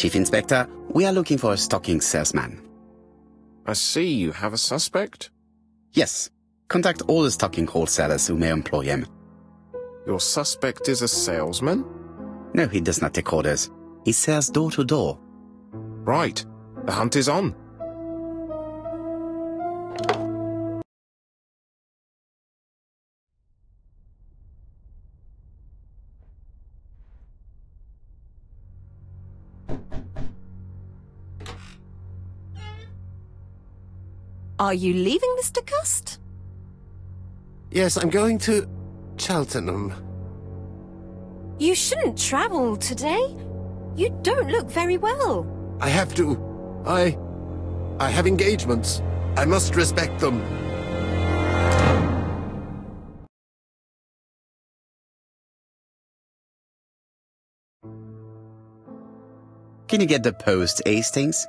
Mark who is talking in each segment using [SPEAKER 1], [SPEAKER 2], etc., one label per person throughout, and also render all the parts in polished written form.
[SPEAKER 1] Chief Inspector, we are looking for a stocking salesman.
[SPEAKER 2] I see you have a suspect.
[SPEAKER 1] Yes. Contact all the stocking wholesalers who may employ him.
[SPEAKER 2] Your suspect is a salesman?
[SPEAKER 1] No, he does not take orders. He sells door to door.
[SPEAKER 2] Right. The hunt is on.
[SPEAKER 3] Are you leaving, Mr. Cust?
[SPEAKER 4] Yes, I'm going to Cheltenham.
[SPEAKER 3] You shouldn't travel today. You don't look very well.
[SPEAKER 4] I have to. I have engagements. I must respect them.
[SPEAKER 1] Can you get the post, Hastings?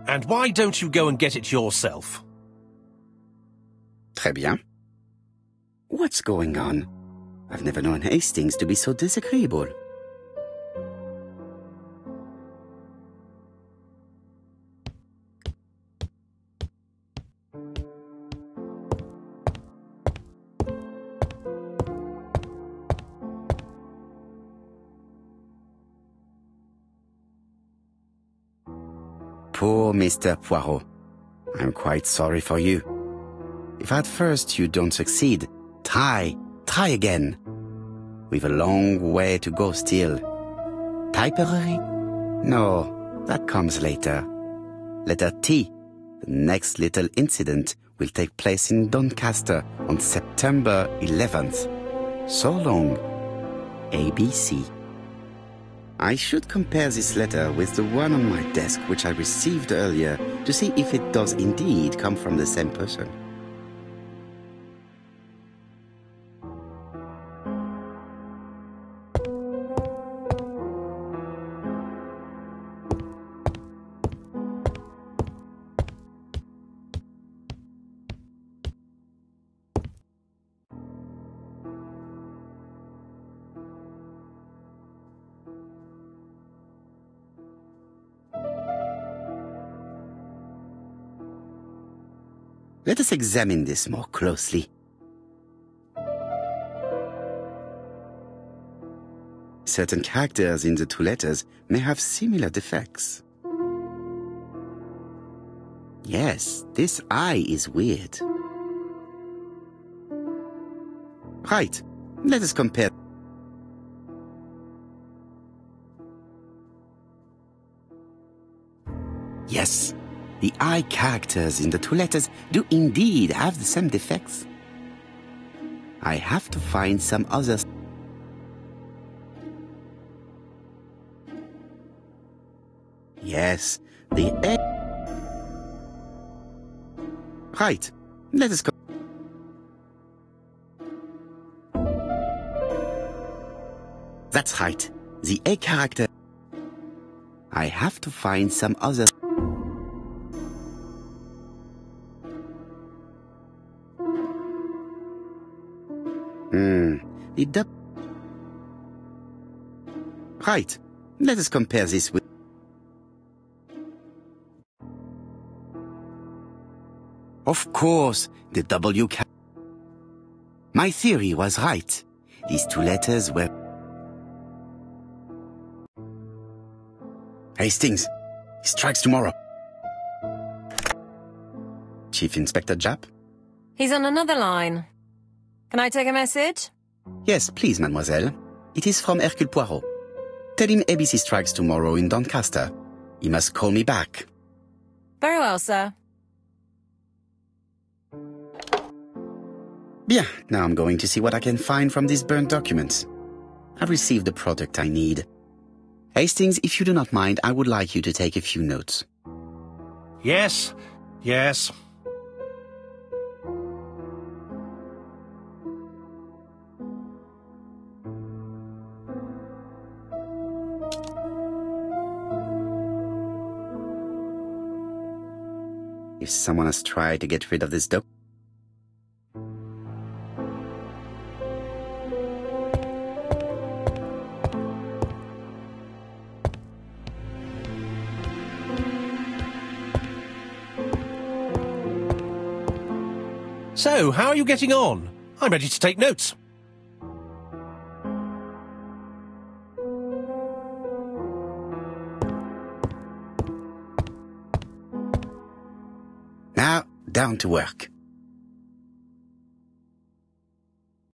[SPEAKER 5] And why don't you go and get it yourself?
[SPEAKER 1] Très bien. What's going on? I've never known Hastings to be so disagreeable. Poor Mr. Poirot. I'm quite sorry for you. If at first you don't succeed, try again. We've a long way to go still. Typery? No, that comes later. Letter T. The next little incident will take place in Doncaster on September 11th. So long, ABC. I should compare this letter with the one on my desk which I received earlier to see if it does indeed come from the same person. Let us examine this more closely. Certain characters in the two letters may have similar defects. Yes, this I is weird. Right, let us compare. Yes. The I characters in the two letters do indeed have the same defects. I have to find some others. Yes, the A. Right, let us go. That's right, the A character. I have to find some others. The dub. Right. Let us compare this with. Of course, the W. My theory was right. These two letters were. Hastings, he strikes tomorrow. Chief Inspector Japp?
[SPEAKER 3] He's on another line. Can I take a message?
[SPEAKER 1] Yes, please, mademoiselle. It is from Hercule Poirot. Tell him ABC strikes tomorrow in Doncaster. He must call me back.
[SPEAKER 3] Very well, sir.
[SPEAKER 1] Bien, now I'm going to see what I can find from these burnt documents. I've received the product I need. Hastings, if you do not mind, I would like you to take a few notes.
[SPEAKER 5] Yes.
[SPEAKER 1] If someone has tried to get rid of this doc.
[SPEAKER 5] So, how are you getting on? I'm ready to take notes.
[SPEAKER 1] Now, down to work.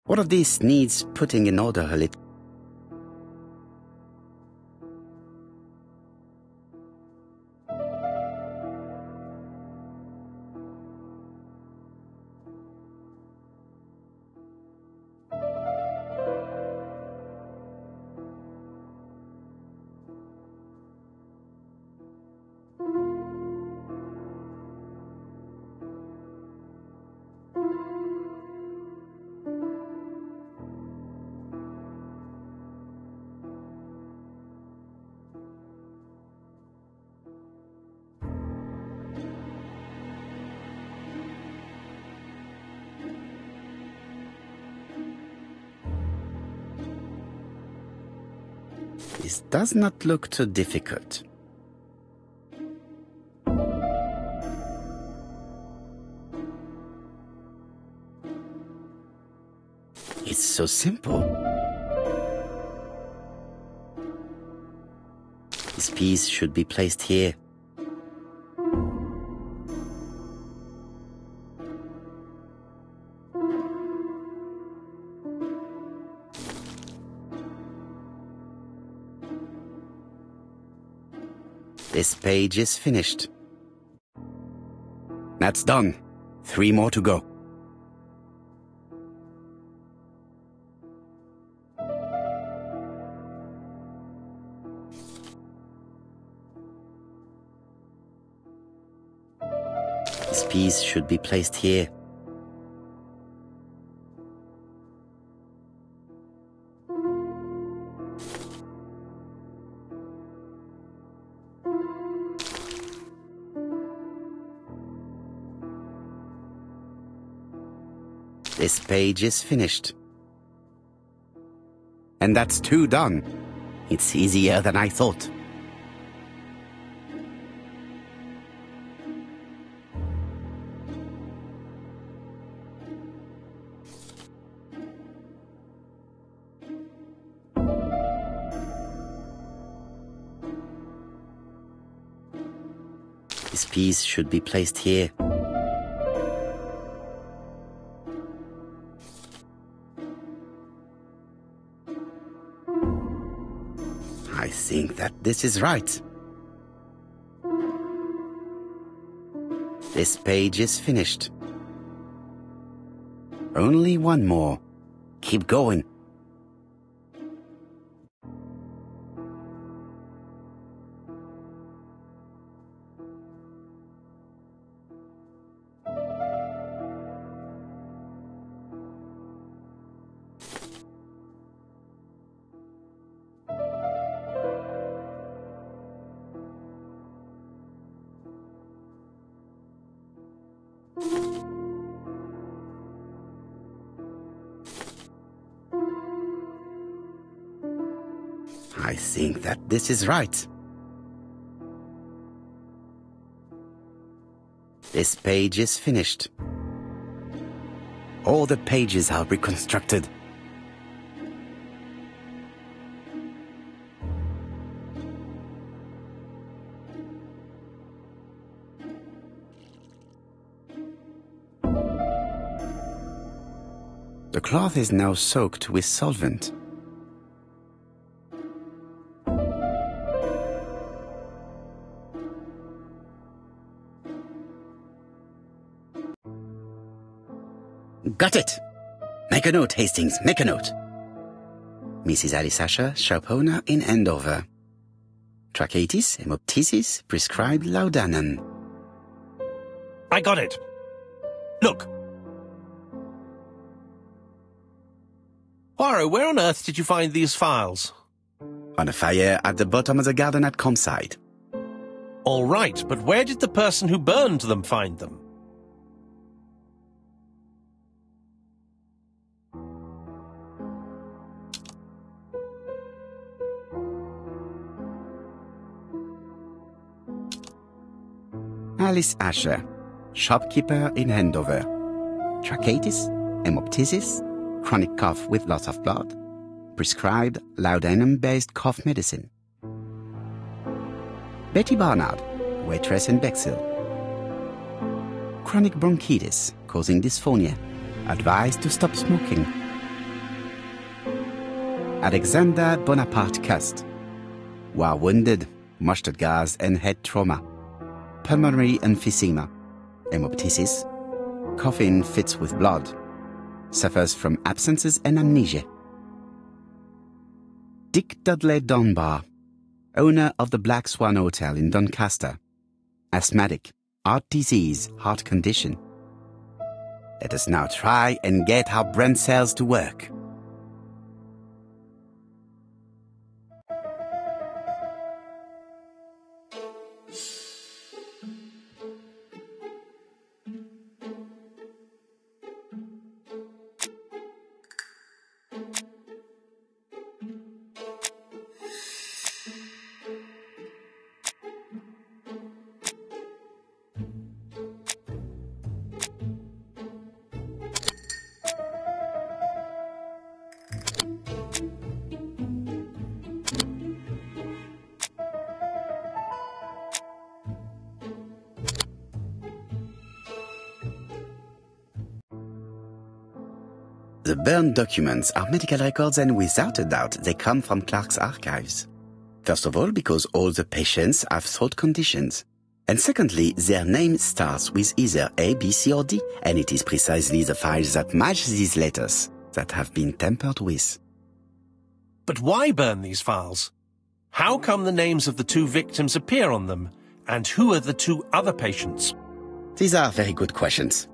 [SPEAKER 1] What of this needs putting in order a little? This does not look too difficult. It's so simple. This piece should be placed here. This page is finished. That's done. 3 more to go. This piece should be placed here. This page is finished. And that's 2 done. It's easier than I thought. This piece should be placed here. I think that this is right. This page is finished. Only 1 more. Keep going. I think that this is right. This page is finished. All the pages are reconstructed. The cloth is now soaked with solvent. Got it! Make a note, Hastings, make a note. Mrs. Alice Asher, shop owner in Andover. Tracheitis, hemoptysis, prescribed laudanum.
[SPEAKER 5] I got it. Look. Poirot, where on earth did you find these files?
[SPEAKER 1] On a fire at the bottom of the garden at Campside.
[SPEAKER 5] All right, but where did the person who burned them find them?
[SPEAKER 1] Alice Asher, shopkeeper in Andover. tracheitis, hemoptysis, chronic cough with loss of blood, prescribed laudanum-based cough medicine. Betty Barnard, waitress in Bexhill. Chronic bronchitis causing dysphonia, advised to stop smoking. Alexander Bonaparte Cust, war wounded, mustard gas and head trauma, pulmonary emphysema, hemoptysis, coughing fits with blood, suffers from absences and amnesia. Dick Dudley Dunbar, owner of the Black Swan Hotel in Doncaster, asthmatic, heart disease, heart condition. Let us now try and get our brain cells to work. The burned documents are medical records, and without a doubt they come from Clark's archives. First of all, because all the patients have throat conditions. And secondly, their name starts with either A, B, C or D, and it is precisely the files that match these letters that have been tampered with.
[SPEAKER 5] But why burn these files? How come the names of the two victims appear on them? And who are the two other patients?
[SPEAKER 1] These are very good questions.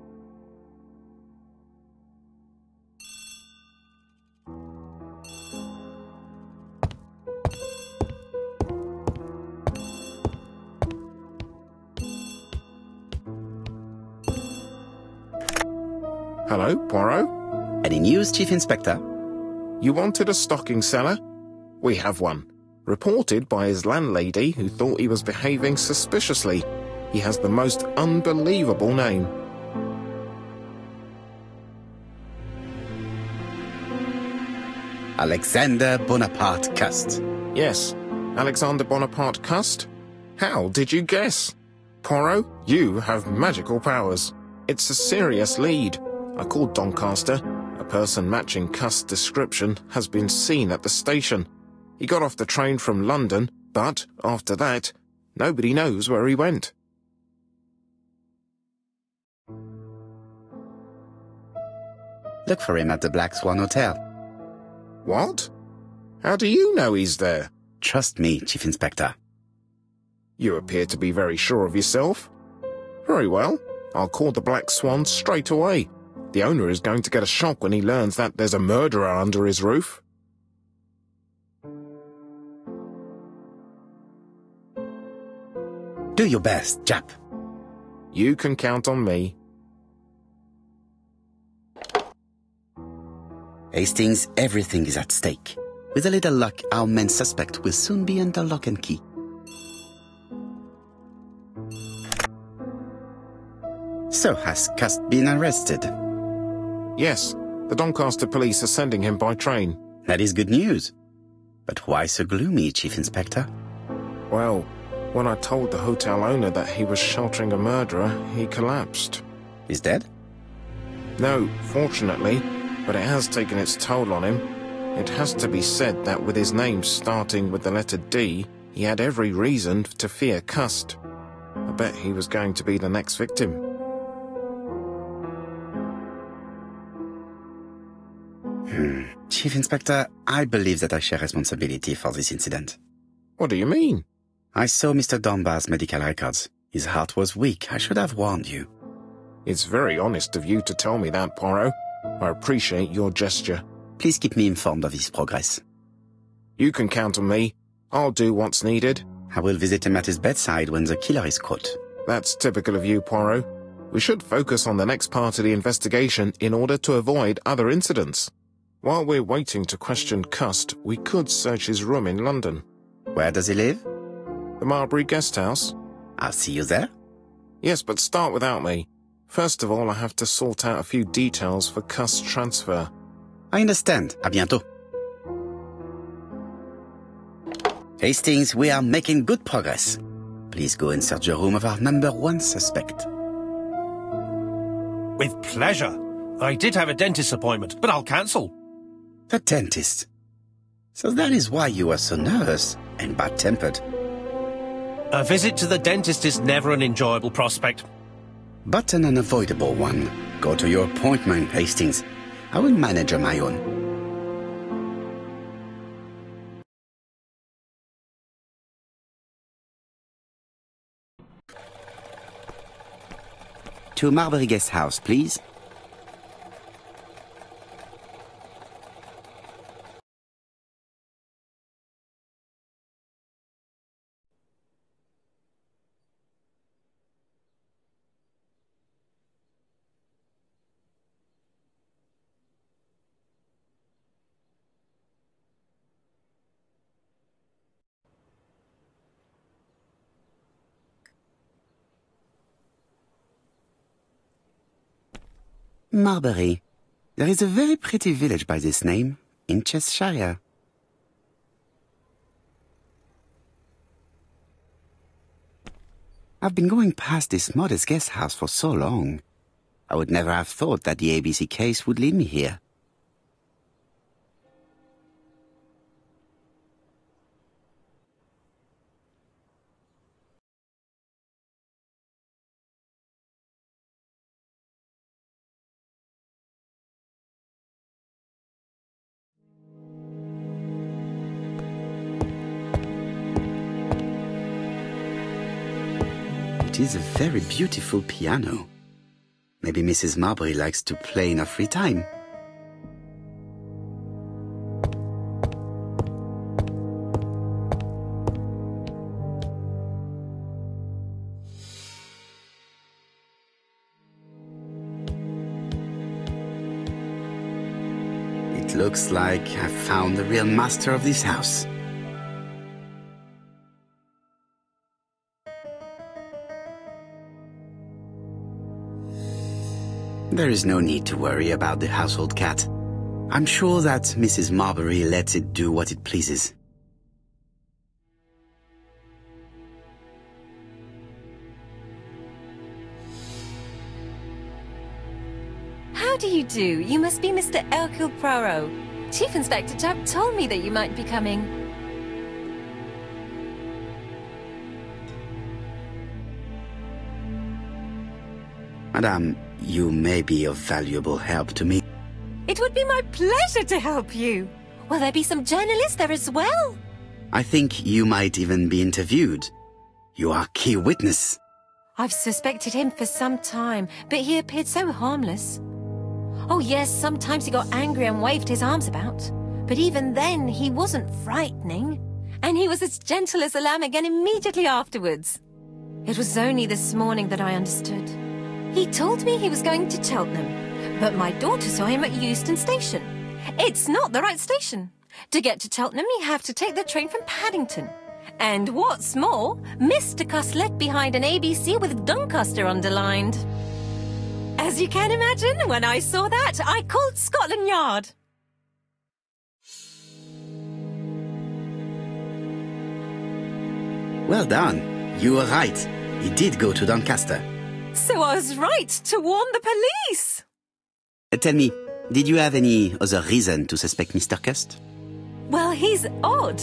[SPEAKER 2] Hello, Poirot?
[SPEAKER 1] Any news, Chief Inspector?
[SPEAKER 2] You wanted a stocking seller? We have one. Reported by his landlady, who thought he was behaving suspiciously. He has the most unbelievable name.
[SPEAKER 1] Alexander Bonaparte Cust.
[SPEAKER 2] Yes, Alexander Bonaparte Cust? How did you guess? Poirot, you have magical powers. It's a serious lead. I called Doncaster. A person matching Cust's description has been seen at the station. He got off the train from London, but after that, nobody knows where he went.
[SPEAKER 1] Look for him at the Black Swan Hotel.
[SPEAKER 2] What? How do you know he's there?
[SPEAKER 1] Trust me, Chief Inspector.
[SPEAKER 2] You appear to be very sure of yourself. Very well. I'll call the Black Swan straight away. The owner is going to get a shock when he learns that there's a murderer under his roof.
[SPEAKER 1] Do your best, Jap.
[SPEAKER 2] You can count on me.
[SPEAKER 1] Hastings, everything is at stake. With a little luck, our main suspect will soon be under lock and key. So, has Cust been arrested?
[SPEAKER 2] Yes, the Doncaster police are sending him by train.
[SPEAKER 1] That is good news. But why so gloomy, Chief Inspector?
[SPEAKER 2] Well, when I told the hotel owner that he was sheltering a murderer, he collapsed.
[SPEAKER 1] He's dead?
[SPEAKER 2] No, fortunately, but it has taken its toll on him. It has to be said that with his name starting with the letter D, he had every reason to fear Cust. I bet he was going to be the next victim.
[SPEAKER 1] Chief Inspector, I believe that I share responsibility for this incident.
[SPEAKER 2] What do you mean?
[SPEAKER 1] I saw Mr. Dunbar's medical records. His heart was weak. I should have warned you.
[SPEAKER 2] It's very honest of you to tell me that, Poirot. I appreciate your gesture.
[SPEAKER 1] Please keep me informed of his progress.
[SPEAKER 2] You can count on me. I'll do what's needed.
[SPEAKER 1] I will visit him at his bedside when the killer is caught.
[SPEAKER 2] That's typical of you, Poirot. We should focus on the next part of the investigation in order to avoid other incidents. While we're waiting to question Cust, we could search his room in London.
[SPEAKER 1] Where does he live?
[SPEAKER 2] The Marbury Guest House.
[SPEAKER 1] I'll see you there.
[SPEAKER 2] Yes, but start without me. First of all, I have to sort out a few details for cust transfer.
[SPEAKER 1] I understand. À bientôt. Hastings, we are making good progress. Please go and search the room of our number 1 suspect.
[SPEAKER 5] With pleasure. I did have a dentist appointment, but I'll cancel.
[SPEAKER 1] The dentist. So that is why you are so nervous and bad-tempered.
[SPEAKER 5] A visit to the dentist is never an enjoyable prospect.
[SPEAKER 1] But an unavoidable one. Go to your appointment, Hastings. I will manage on my own. To Marbury Guest House, please. Marbury. There is a very pretty village by this name, in Cheshire. I've been going past this modest guest house for so long. I would never have thought that the ABC case would lead me here. It is a very beautiful piano. Maybe Mrs. Marbury likes to play in her free time. It looks like I've found the real master of this house. There is no need to worry about the household cat. I'm sure that Mrs. Marbury lets it do what it pleases.
[SPEAKER 3] How do you do? You must be Mr. Hercule Poirot. Chief Inspector Jupp told me that you might be coming.
[SPEAKER 1] Madame, you may be of valuable help to me.
[SPEAKER 3] It would be my pleasure to help you. Will there be some journalists there as well?
[SPEAKER 1] I think you might even be interviewed. You are key witness.
[SPEAKER 3] I've suspected him for some time, but he appeared so harmless. Oh yes, sometimes he got angry and waved his arms about. But even then, he wasn't frightening. And he was as gentle as a lamb again immediately afterwards. It was only this morning that I understood. He told me he was going to Cheltenham, but my daughter saw him at Euston Station. It's not the right station. To get to Cheltenham, you have to take the train from Paddington. And what's more, Mr. Cuss left behind an ABC with Doncaster underlined. As you can imagine, when I saw that, I called Scotland Yard.
[SPEAKER 1] Well done. You were right. He did go to Doncaster.
[SPEAKER 3] So I was right to warn the police.
[SPEAKER 1] Tell me, did you have any other reason to suspect Mr. Cust?
[SPEAKER 3] Well, he's odd.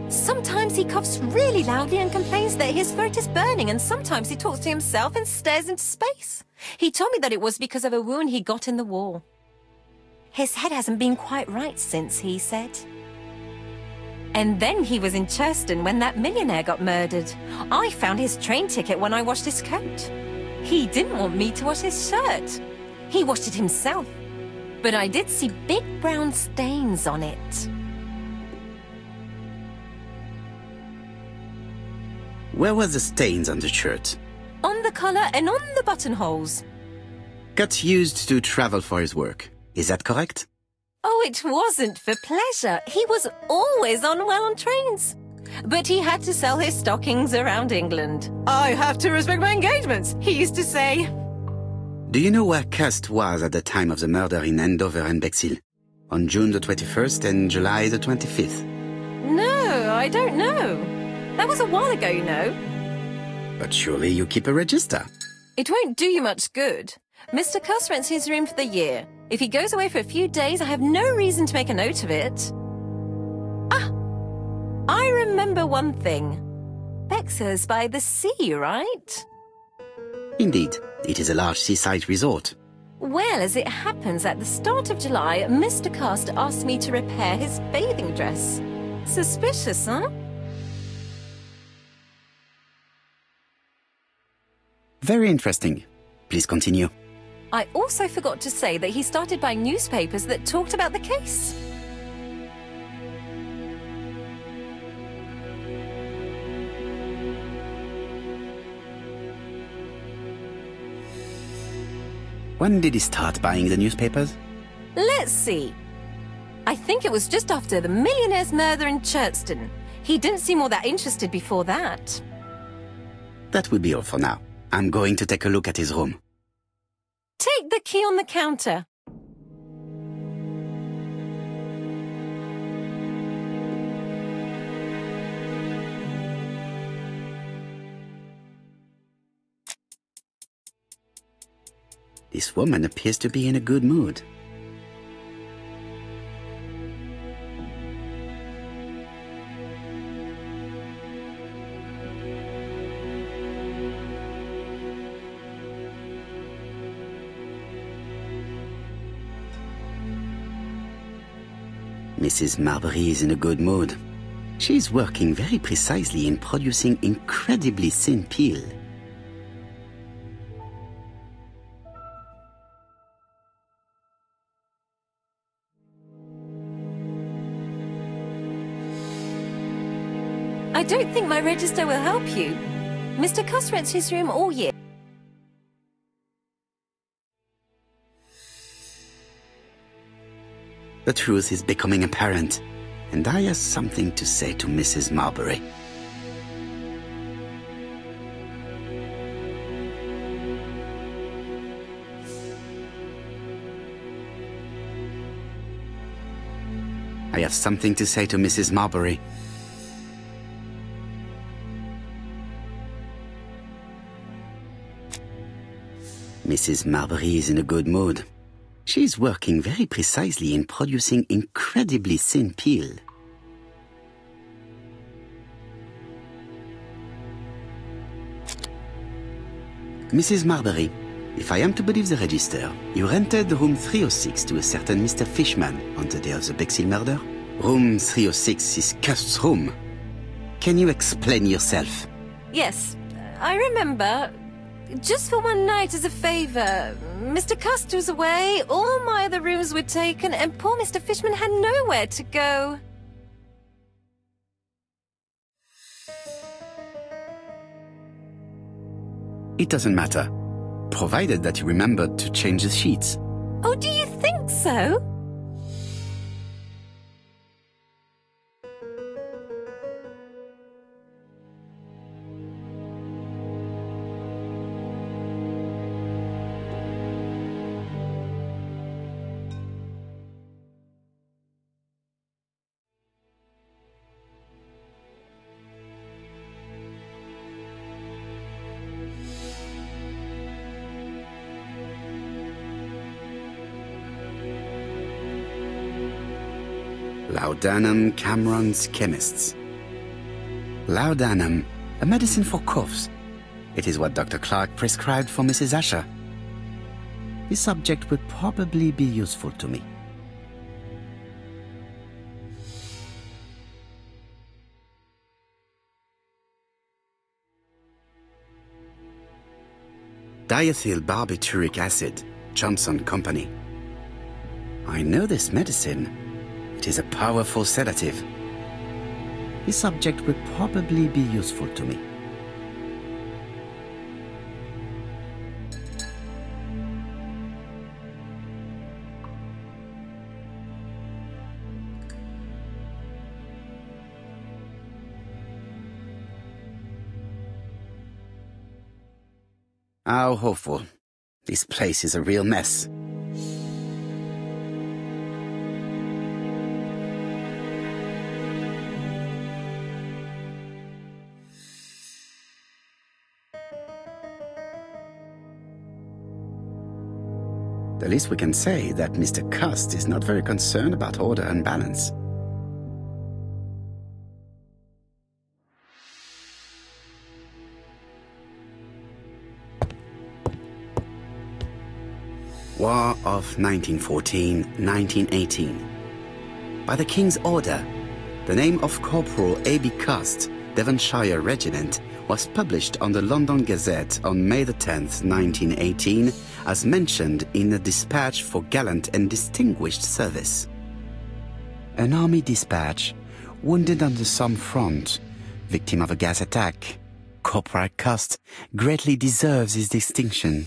[SPEAKER 3] Sometimes he coughs really loudly and complains that his throat is burning, and sometimes he talks to himself and stares into space. He told me that it was because of a wound he got in the war. His head hasn't been quite right since, he said. And then he was in Churston when that millionaire got murdered. I found his train ticket when I washed his coat. He didn't want me to wash his shirt. He washed it himself. But I did see big brown stains on it.
[SPEAKER 1] Where were the stains on the shirt?
[SPEAKER 3] On the collar and on the buttonholes.
[SPEAKER 1] Cut used to travel for his work. Is that correct?
[SPEAKER 3] Oh, it wasn't for pleasure. He was always unwell on trains. But he had to sell his stockings around England. I have to respect my engagements, he used to say.
[SPEAKER 1] Do you know where Cust was at the time of the murder in Andover and Bexhill? On June the 21st and July the 25th?
[SPEAKER 3] No, I don't know. That was a while ago, you know.
[SPEAKER 1] But surely you keep a register.
[SPEAKER 3] It won't do you much good. Mr. Cust rents his room for the year. If he goes away for a few days, I have no reason to make a note of it. Ah! I remember one thing. Bexhill's by the sea, right?
[SPEAKER 1] Indeed, it is a large seaside resort.
[SPEAKER 3] Well, as it happens, at the start of July, Mr. Cust asked me to repair his bathing dress. Suspicious, huh?
[SPEAKER 1] Very interesting. Please continue.
[SPEAKER 3] I also forgot to say that he started buying newspapers that talked about the case.
[SPEAKER 1] When did he start buying the newspapers?
[SPEAKER 3] Let's see. I think it was just after the millionaire's murder in Chertston. He didn't seem all that interested before that.
[SPEAKER 1] That will be all for now. I'm going to take a look at his room.
[SPEAKER 3] Take the key on the counter.
[SPEAKER 1] This woman appears to be in a good mood. Mrs. Marbury is in a good mood. She's working very precisely in producing incredibly thin peel.
[SPEAKER 3] I don't think my register will help you. Mr. Cust rents his room all year.
[SPEAKER 1] The truth is becoming apparent, and I have something to say to Mrs. Marbury. I have something to say to Mrs. Marbury. Mrs. Marbury is in a good mood. She's working very precisely in producing incredibly thin peel. Mrs. Marbury, if I am to believe the register, you rented room 306 to a certain Mr. Fishman on the day of the Bexhill murder? Room 306 is Cust's room. Can you explain yourself?
[SPEAKER 3] Yes, I remember. Just for one night as a favor. Mr. Cust was away, all my other rooms were taken, and poor Mr. Fishman had nowhere to go.
[SPEAKER 1] It doesn't matter, provided that you remembered to change the sheets.
[SPEAKER 3] Oh, do you think so?
[SPEAKER 1] Laudanum Cameron's Chemists. Laudanum, a medicine for coughs. It is what Dr. Clark prescribed for Mrs. Asher. This subject would probably be useful to me. Diethyl barbituric acid, Johnson Company. I know this medicine. It is a powerful sedative. This subject would probably be useful to me. How hopeful. This place is a real mess. The least we can say that Mr. Cust is not very concerned about order and balance. War of 1914-1918. By the King's order, the name of Corporal A.B. Cust, Devonshire Regiment, was published on the London Gazette on May the 10th, 1918, as mentioned in a dispatch for gallant and distinguished service. An army dispatch, wounded on the Somme front, victim of a gas attack, Corporal Cust greatly deserves his distinction.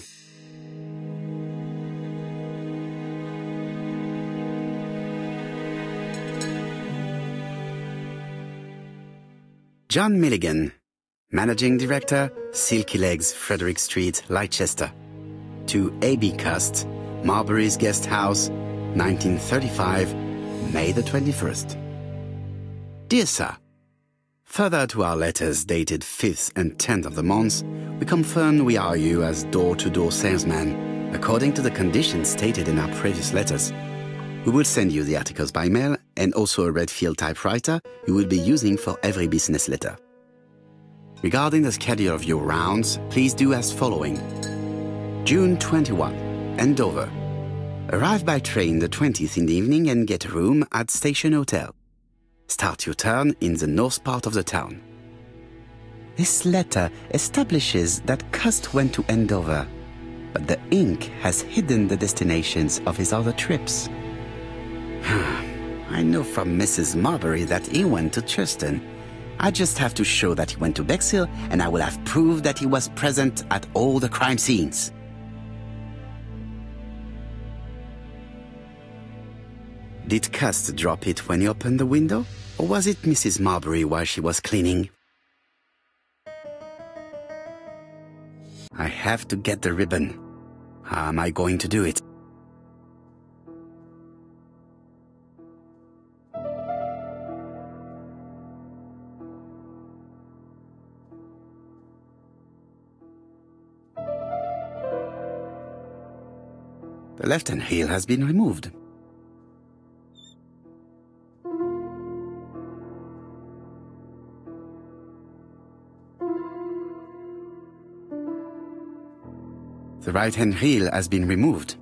[SPEAKER 1] John Milligan, Managing Director, Silky Legs, Frederick Street, Leicester. To A.B. Cust, Marbury's Guest House, 1935, May the 21st. Dear Sir, further to our letters dated 5th and 10th of the month, we confirm we are you as door-to-door salesman, according to the conditions stated in our previous letters. We will send you the articles by mail and also a Redfield typewriter you will be using for every business letter. Regarding the schedule of your rounds, please do as following. June 21, Andover. Arrive by train the 20th in the evening and get a room at Station Hotel. Start your turn in the north part of the town. This letter establishes that Cust went to Andover, but the ink has hidden the destinations of his other trips. I know from Mrs. Marbury that he went to Churston. I just have to show that he went to Bexhill, and I will have proved that he was present at all the crime scenes. Did Cust drop it when he opened the window, or was it Mrs. Marbury while she was cleaning? I have to get the ribbon. How am I going to do it? The left-hand heel has been removed. The right-hand heel has been removed.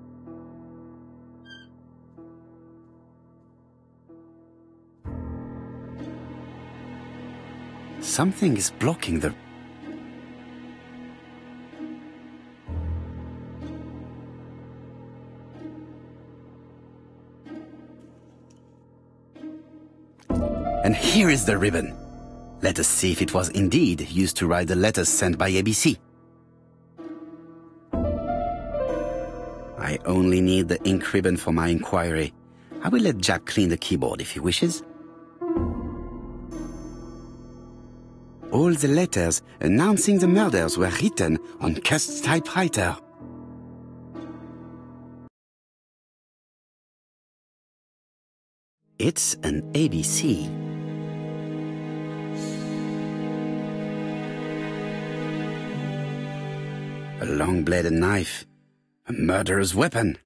[SPEAKER 1] Something is blocking the... And here is the ribbon. Let us see if it was indeed used to write the letters sent by ABC. I only need the ink ribbon for my inquiry. I will let Jack clean the keyboard if he wishes. All the letters announcing the murders were written on Cust's typewriter. It's an ABC. A long-bladed knife. A murderer's weapon.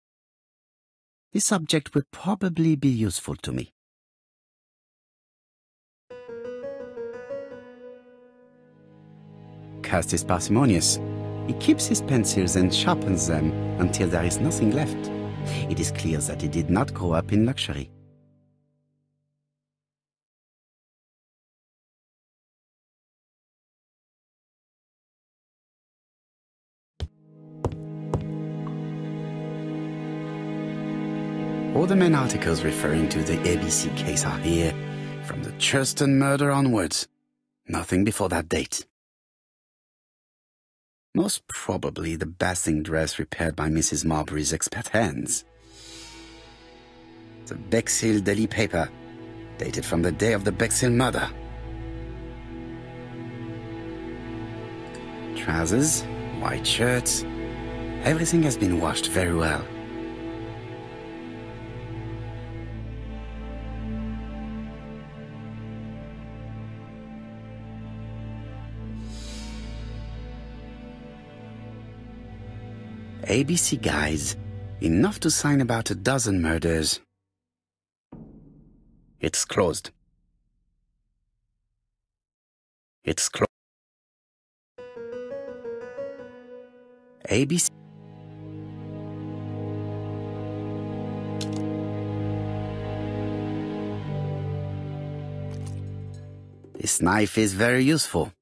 [SPEAKER 1] This object will probably be useful to me. Cust is parsimonious. He keeps his pencils and sharpens them until there is nothing left. It is clear that he did not grow up in luxury. All the main articles referring to the ABC case are here, from the Churston murder onwards. Nothing before that date. Most probably the bathing dress repaired by Mrs. Marbury's expert hands. The Bexhill Daily paper, dated from the day of the Bexhill murder. Trousers, white shirts, Everything has been washed very well. ABC guys, enough to sign about a dozen murders. It's closed. It's closed. ABC. This knife is very useful.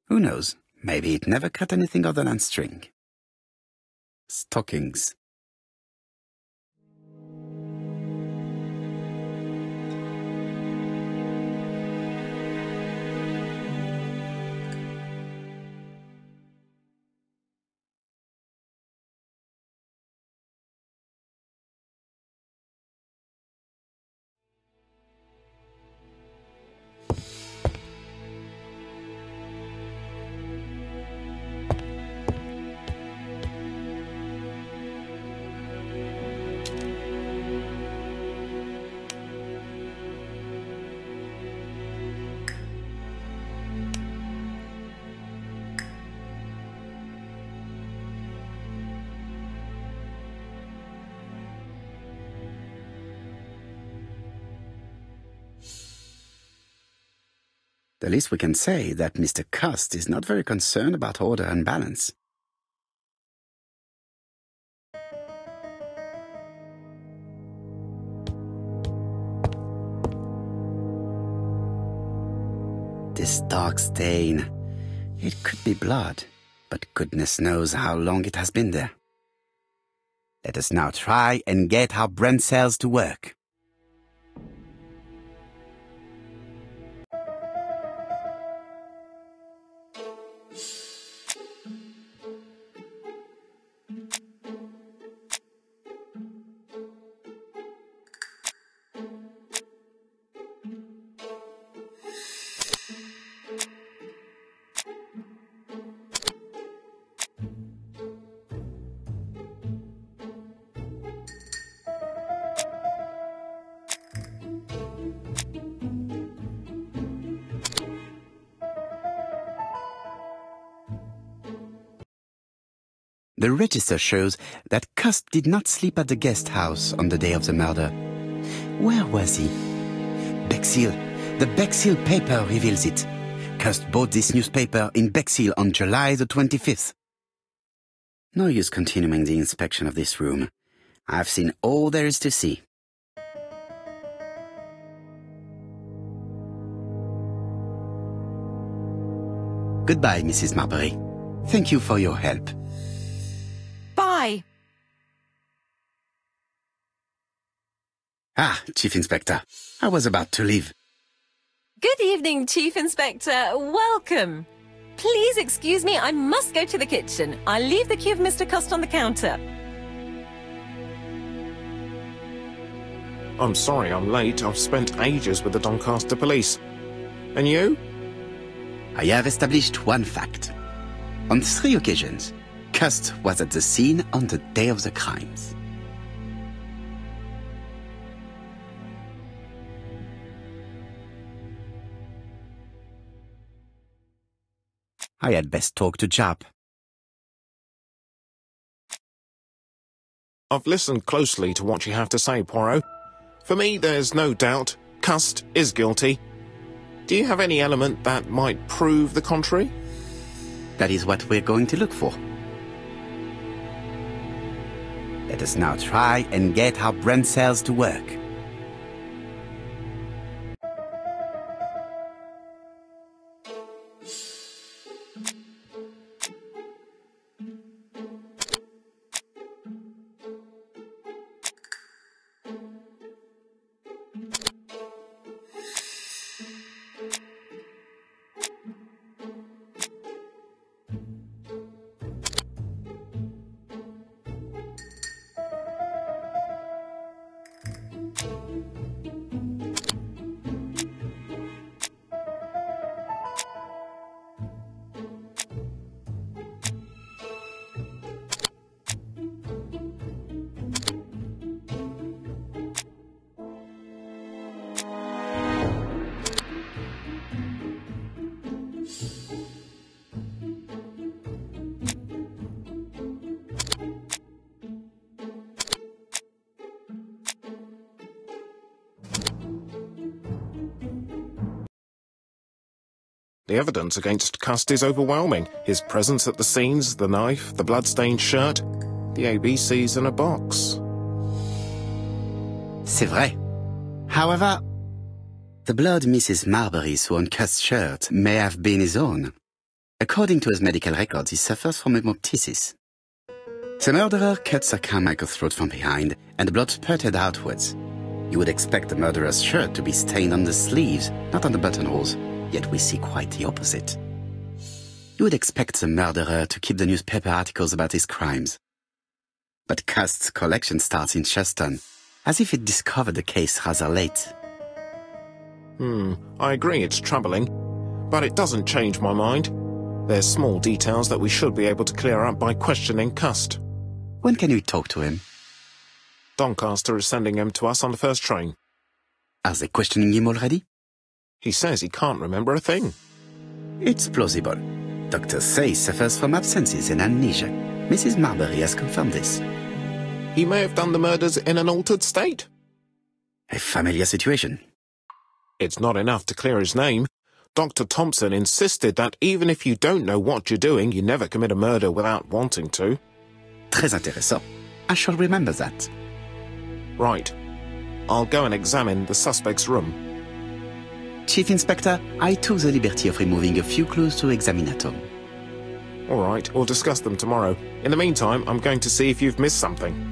[SPEAKER 1] Who knows? Maybe it never cut anything other than string. Stockings. The least we can say that Mr. Cust is not very concerned about order and balance. This dark stain. It could be blood, but goodness knows how long it has been there. Let us now try and get our brain cells to work. The register shows that Cust did not sleep at the guest house on the day of the murder. Where was he? Bexhill. The Bexhill paper reveals it. Cust bought this newspaper in Bexhill on July the 25th. No use continuing the inspection of this room. I've seen all there is to see. Goodbye, Mrs. Marbury. Thank you for your help.
[SPEAKER 3] Bye.
[SPEAKER 1] Ah, Chief Inspector. I was about to leave.
[SPEAKER 3] Good evening, Chief Inspector. Welcome. Please excuse me, I must go to the kitchen. I'll leave the key of Mr. Cust on the counter.
[SPEAKER 2] I'm sorry I'm late. I've spent ages with the Doncaster police. And you?
[SPEAKER 1] I have established one fact. On 3 occasions, Cust was at the scene on the day of the crimes. I had best talk to Jap.
[SPEAKER 2] I've listened closely to what you have to say, Poirot. For me, there's no doubt Cust is guilty. Do you have any element that might prove the contrary?
[SPEAKER 1] That is what we're going to look for. Let us now try and get our brain cells to work.
[SPEAKER 2] The evidence against Cust is overwhelming. His presence at the scenes, the knife, the blood-stained shirt, the ABCs in a box.
[SPEAKER 1] C'est vrai. However, the blood Mrs. Marbury saw on Cust's shirt may have been his own. According to his medical records, he suffers from hemoptysis. The murderer cut Sir Carmichael's throat from behind, and the blood spurted outwards. You would expect the murderer's shirt to be stained on the sleeves, not on the buttonholes, yet we see quite the opposite. You would expect the murderer to keep the newspaper articles about his crimes. But Cust's collection starts in Cheston, as if it discovered the case rather late.
[SPEAKER 2] I agree it's troubling, but it doesn't change my mind. There's small details that we should be able to clear up by questioning Cust.
[SPEAKER 1] When can we talk to him?
[SPEAKER 2] Doncaster is sending him to us on the first train.
[SPEAKER 1] Are they questioning him already?
[SPEAKER 2] He says he can't remember a thing.
[SPEAKER 1] It's plausible. Doctors say he suffers from absences and amnesia. Mrs. Marbury has confirmed this.
[SPEAKER 2] He may have done the murders in an altered state.
[SPEAKER 1] A familiar situation.
[SPEAKER 2] It's not enough to clear his name. Dr. Thompson insisted that even if you don't know what you're doing, you never commit a murder without wanting to.
[SPEAKER 1] Très intéressant. I shall remember that.
[SPEAKER 2] Right. I'll go and examine the suspect's room.
[SPEAKER 1] Chief Inspector, I took the liberty of removing a few clues to examinatum.
[SPEAKER 2] All right, we'll discuss them tomorrow. In the meantime, I'm going to see if you've missed something.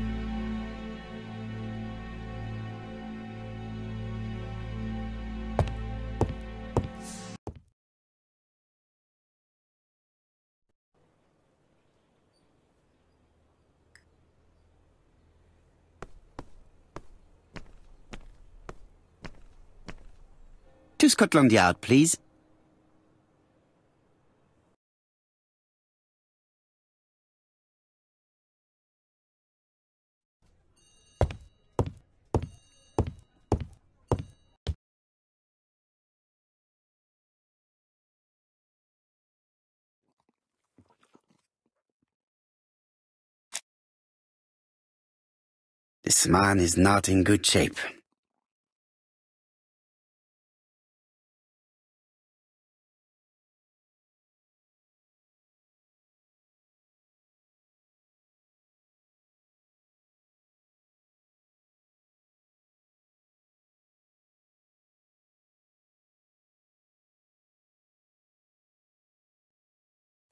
[SPEAKER 1] To Scotland Yard, please. This man is not in good shape.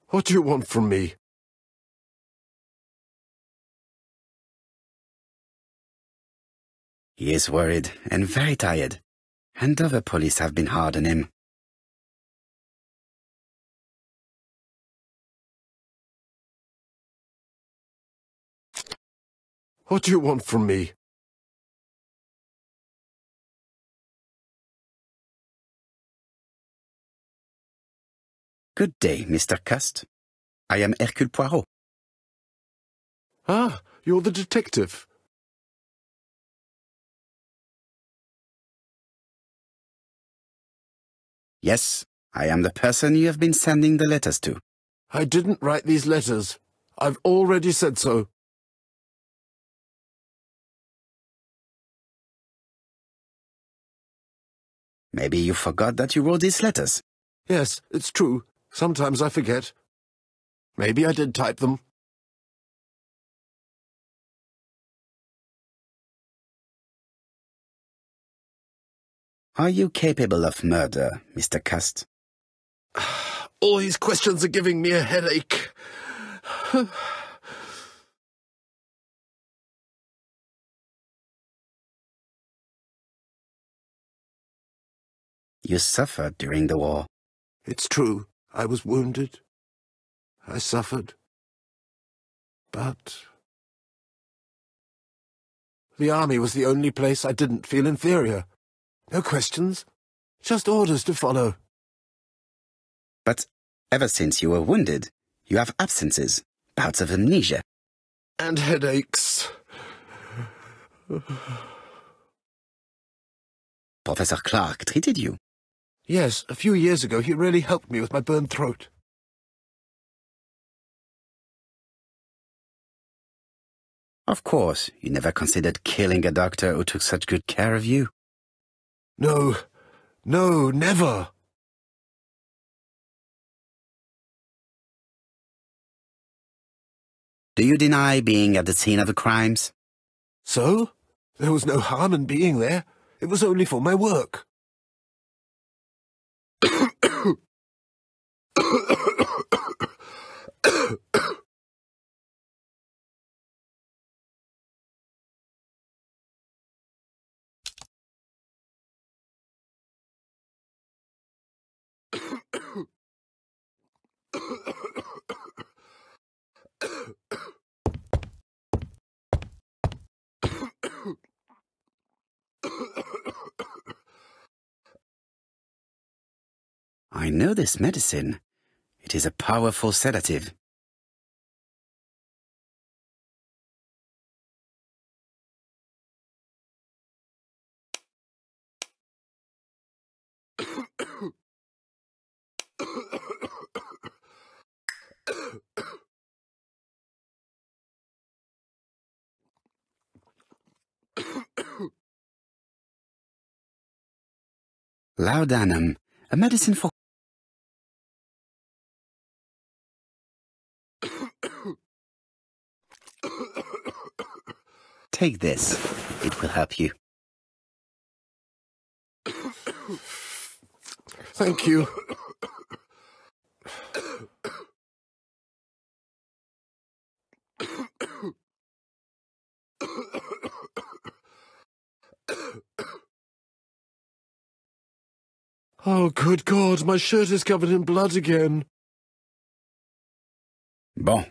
[SPEAKER 4] What do you want from me?
[SPEAKER 1] He is worried and very tired, and other police have been hard on him.
[SPEAKER 4] What do you want from me?
[SPEAKER 1] Good day, Mr. Cust. I am Hercule Poirot.
[SPEAKER 4] Ah, you're the detective.
[SPEAKER 1] Yes, I am the person you have been sending the letters to.
[SPEAKER 4] I didn't write these letters. I've already said so.
[SPEAKER 1] Maybe you forgot that you wrote these letters.
[SPEAKER 4] Yes, it's true. Sometimes I forget. Maybe I did type them.
[SPEAKER 1] Are you capable of murder, Mr. Cust?
[SPEAKER 4] All these questions are giving me a headache.
[SPEAKER 1] You suffered during the war.
[SPEAKER 4] It's true. I was wounded. I suffered. But the army was the only place I didn't feel inferior. No questions. Just orders to follow.
[SPEAKER 1] But ever since you were wounded, you have absences, bouts of amnesia.
[SPEAKER 4] And headaches.
[SPEAKER 1] Professor Clark treated you.
[SPEAKER 4] Yes, a few years ago he really helped me with my burned throat.
[SPEAKER 1] Of course, you never considered killing a doctor who took such good care of you.
[SPEAKER 4] No, never.
[SPEAKER 1] Do you deny being at the scene of the crimes?
[SPEAKER 4] So? There was no harm in being there. It was only for my work.
[SPEAKER 1] I know this medicine. It is a powerful sedative. Laudanum, a medicine for... Take this. It will help you.
[SPEAKER 4] Thank you. Oh, good God, my shirt is covered in blood again.
[SPEAKER 1] Bon.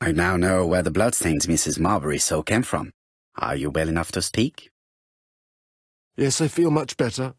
[SPEAKER 1] I now know where the bloodstains Mrs. Marbury saw came from. Are you well enough to speak?
[SPEAKER 4] Yes, I feel much better.